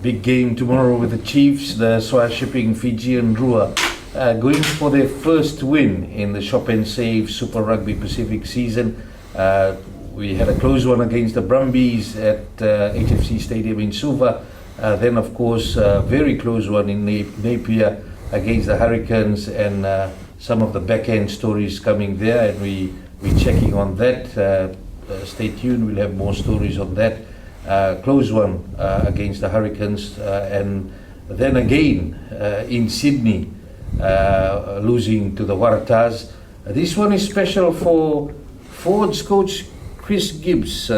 big game tomorrow with the Chiefs, the shipping Fijian Drua, going for their first win in the Shop and Save Super Rugby Pacific season. We had a close one against the Brumbies at HFC Stadium in Suva. Then, of course, a very close one in Napier against the Hurricanes, and some of the back-end stories coming there, and we're checking on that. Stay tuned, we'll have more stories on that. Close one against the Hurricanes, and then again in Sydney, losing to the Waratahs. This one is special for Forwards coach Chris Gibbes.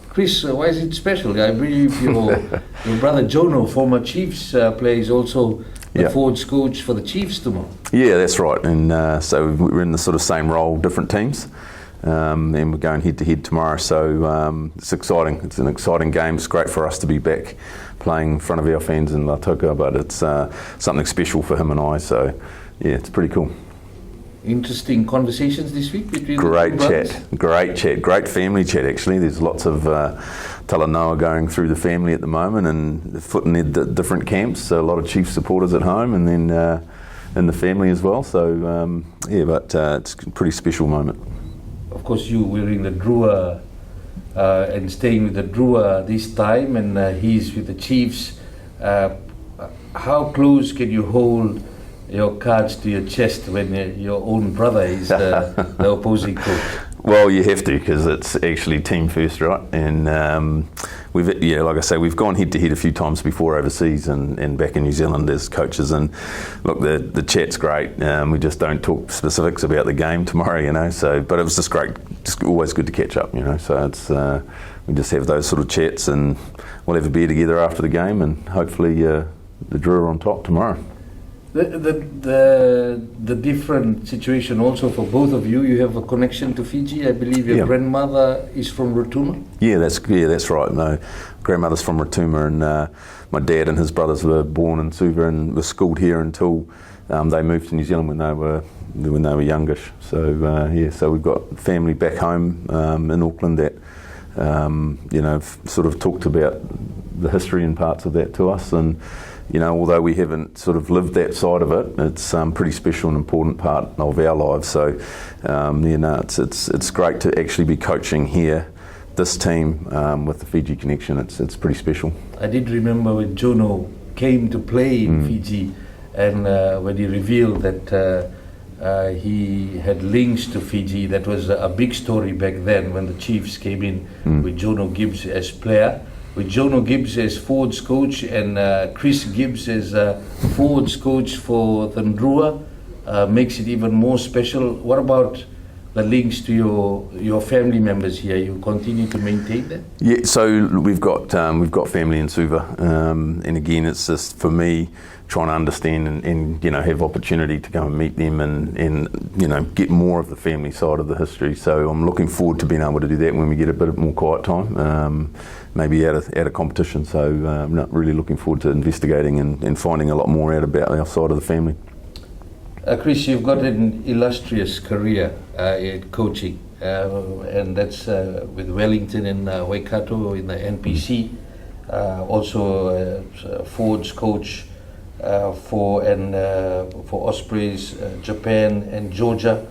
Chris, why is it special? I believe your brother Jono, former Chiefs player, is also the Forwards coach for the Chiefs tomorrow. Yeah, that's right. And so we're in the sort of same role, different teams. And we're going head to head tomorrow, so it's exciting. It's an exciting game. It's great for us to be back playing in front of our fans in Lautoka, but it's something special for him and I, so yeah, it's pretty cool. Interesting conversations this week between great family chat actually. There's lots of talanoa going through the family at the moment, and footing the different camps, so a lot of Chiefs supporters at home, and then in the family as well, so but it's a pretty special moment. Of course, you wearing the Drua and staying with the Drua this time, and he's with the Chiefs. How close can you hold your cards to your chest when your own brother is the opposing coach? Well, you have to, because it's actually team first, right? And like I say, we've gone head to head a few times before overseas and back in New Zealand as coaches. And look, the chat's great. We just don't talk specifics about the game tomorrow, So, but it was just great. Just always good to catch up, So it's we just have those sort of chats, and we'll have a beer together after the game, and hopefully the Drua are on top tomorrow. The different situation also for both of you. You have a connection to Fiji. I believe your grandmother is from Rotuma. Yeah, that's right. My grandmother's from Rotuma, and my dad and his brothers were born in Suva and were schooled here until they moved to New Zealand when they were youngish. So so we've got family back home in Auckland that sort of talked about the history and parts of that to us, and although we haven't sort of lived that side of it, it's pretty special and important part of our lives. So, it's great to actually be coaching here, this team with the Fiji connection. It's pretty special. I did remember when Jono came to play in Fiji, and when he revealed that he had links to Fiji, that was a big story back then when the Chiefs came in with Jono Gibbes as player. With Jono Gibbes as forwards coach and Chris Gibbes as forwards coach for the Drua, makes it even more special. What about the links to your family members here? You continue to maintain that? Yeah, so we've got family in Suva, and again, it's just for me trying to understand and have opportunity to go and meet them and get more of the family side of the history. So I'm looking forward to being able to do that when we get a bit more quiet time. Maybe at a competition, so I'm not really looking forward to investigating and finding a lot more out about our side of the family. Chris, you've got an illustrious career in coaching, and that's with Wellington and Waikato in the NPC, also forwards coach for Ospreys, Japan and Georgia.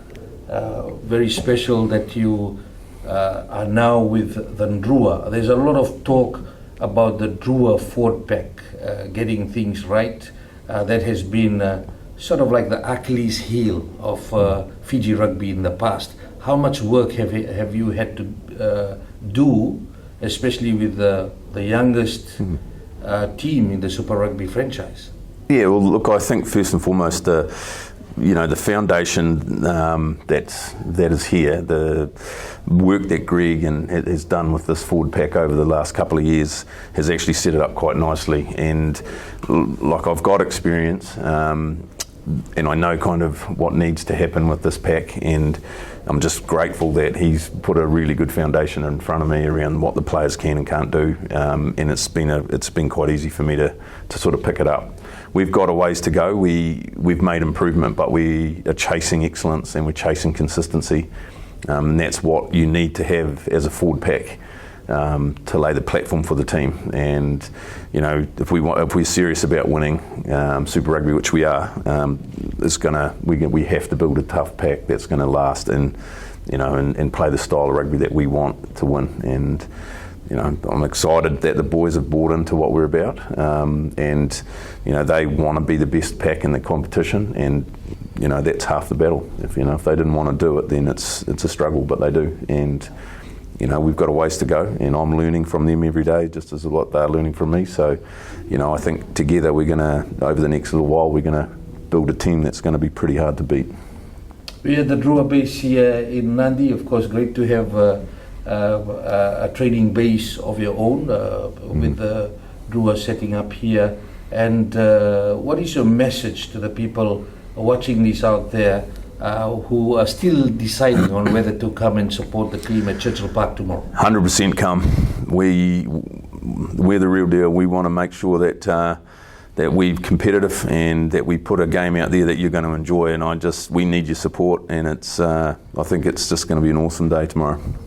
Very special that you are now with the Drua. There's a lot of talk about the Drua forward pack getting things right. That has been sort of like the Achilles heel of Fiji rugby in the past. How much work have you had to do, especially with the youngest team in the Super Rugby franchise? Yeah, well, look, I think first and foremost, the foundation that is here, the work that Greg has done with this forward pack over the last couple of years has actually set it up quite nicely. And like, I've got experience, and I know kind of what needs to happen with this pack, and I'm just grateful that he's put a really good foundation in front of me around what the players can and can't do, and it's been quite easy for me to sort of pick it up. We've got a ways to go. We've made improvement, but we are chasing excellence and we're chasing consistency. And that's what you need to have as a forward pack. to lay the platform for the team. And you know, if we're serious about winning Super Rugby, which we are, we have to build a tough pack that's going to last and play the style of rugby that we want to win. And you know, I'm excited that the boys have bought into what we're about, and you know, they want to be the best pack in the competition, and you know, that's half the battle. If they didn't want to do it, then it's a struggle, but they do. And you know, we've got a ways to go, and I'm learning from them every day, just as a lot they're learning from me. So, you know, I think together we're gonna, over the next little while, we're gonna build a team that's going to be pretty hard to beat. We're at the Drua base here in Nandi. Of course, great to have a training base of your own with the Drua setting up here. And what is your message to the people watching this out there who are still deciding on whether to come and support the team at Churchill Park tomorrow? 100% come. We're the real deal. We want to make sure that we're competitive and that we put a game out there that you're going to enjoy. And we need your support. And I think it's just going to be an awesome day tomorrow.